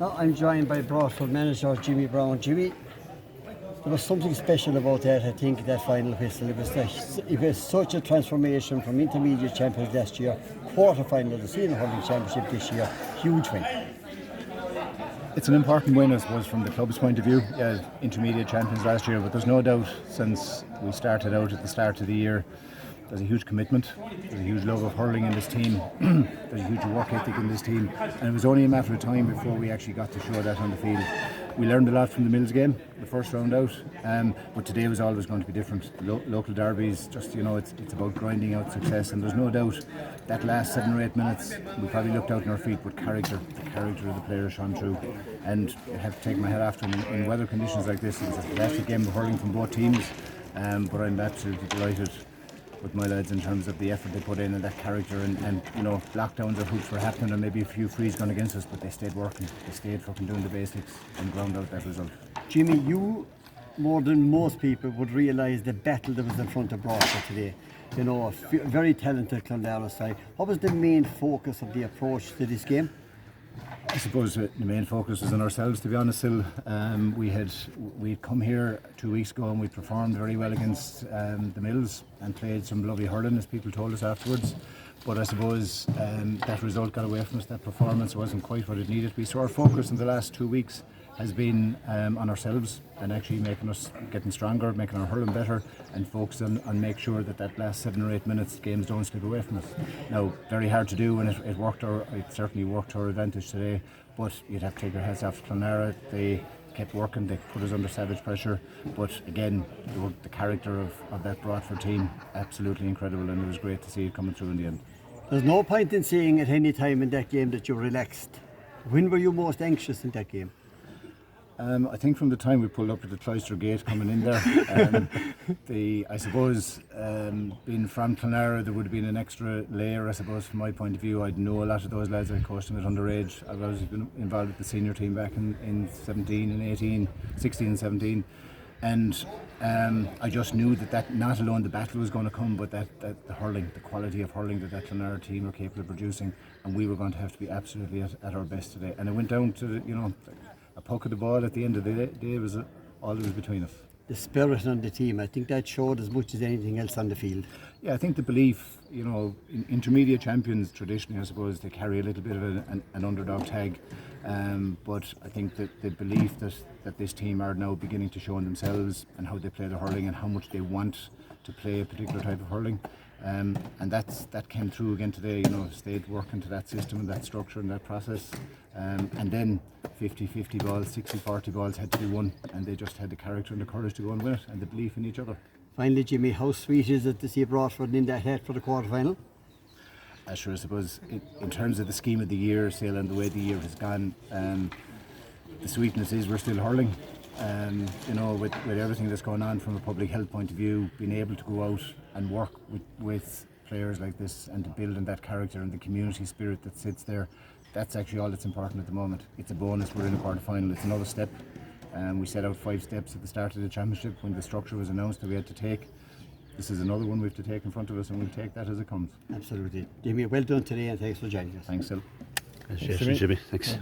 Now I'm joined by Broadford manager Jimmy Browne. Jimmy, there was something special about that, I think, that final whistle. It was such a transformation from intermediate champions last year, quarter-final of the senior hurling championship this year. Huge win. It's an important win, I suppose, from the club's point of view. Yeah, intermediate champions last year, but there's no doubt since we started out at the start of the year, there's a huge commitment, there's a huge love of hurling in this team, there's a huge work ethic in this team, and it was only a matter of time before we actually got to show that on the field. We learned a lot from the Mills game, the first round out, but today was always going to be different. Local derbies, just, it's about grinding out success, and there's no doubt that last 7 or 8 minutes we probably looked out on our feet, but the character of the players shone through, and I have to take my hat off to them in weather conditions like this. It was a fantastic game of hurling from both teams, but I'm absolutely delighted with my lads in terms of the effort they put in and that character, and lockdowns or hoops were happening and maybe a few frees gone against us, but they stayed working, they stayed fucking doing the basics and ground out that result. Jimmy, you more than most people would realise the battle that was in front of Broadford today. A very talented Clondallow side. What was the main focus of the approach to this game? I suppose the main focus was on ourselves, to be honest, Sil. We'd come here 2 weeks ago and we performed very well against the Mills and played some lovely hurling, as people told us afterwards. But I suppose that result got away from us. That performance wasn't quite what it needed to be. So our focus in the last 2 weeks has been on ourselves and actually making us getting stronger, making our hurling better, and focusing on make sure that last 7 or 8 minutes games don't slip away from us. Now, very hard to do, and it certainly worked to our advantage today, but you'd have to take your hats off to Clonlara. They kept working, they put us under savage pressure, but again, the character of that Broadford team, absolutely incredible, and it was great to see it coming through in the end. There's no point in saying at any time in that game that you're relaxed. When were you most anxious in that game? I think from the time we pulled up at the Cloister gate coming in there, I suppose being from Clonlara, there would have been an extra layer, I suppose, from my point of view. I'd know a lot of those lads. I coached them at underage. I've always been involved with the senior team back in 17 and 18, 16 and 17. And I just knew that not alone the battle was going to come, but that the hurling, the quality of hurling that Clonlara team are capable of producing, and we were going to have to be absolutely at our best today. And it went down to, a puck of the ball at the end of the day was all that was between us. The spirit on the team, I think that showed as much as anything else on the field. Yeah, I think the belief, in intermediate champions traditionally, I suppose, they carry a little bit of an underdog tag, but I think that the belief that this team are now beginning to show in themselves and how they play the hurling and how much they want to play a particular type of hurling, and that came through again today. Stayed working to that system and that structure and that process, and then 50-50 balls, 60-40 balls had to be won, and they just had the character and the courage to go and win it, and the belief in each other. Finally, Jimmy, how sweet is it to see Broadford in that hat for the quarter-final? I suppose in terms of the scheme of the year, Sale, and the way the year has gone, the sweetness is we're still hurling. With everything that's going on from a public health point of view, being able to go out and work with players like this and to build on that character and the community spirit that sits there, that's actually all that's important at the moment. It's a bonus, we're in a quarter final, it's another step. We set out 5 steps at the start of the championship when the structure was announced that we had to take. This is another one we have to take in front of us, and we'll take that as it comes. Absolutely. Jimmy, well done today, and thanks for joining us. Thanks, Sil. Thanks, Jimmy. Thanks.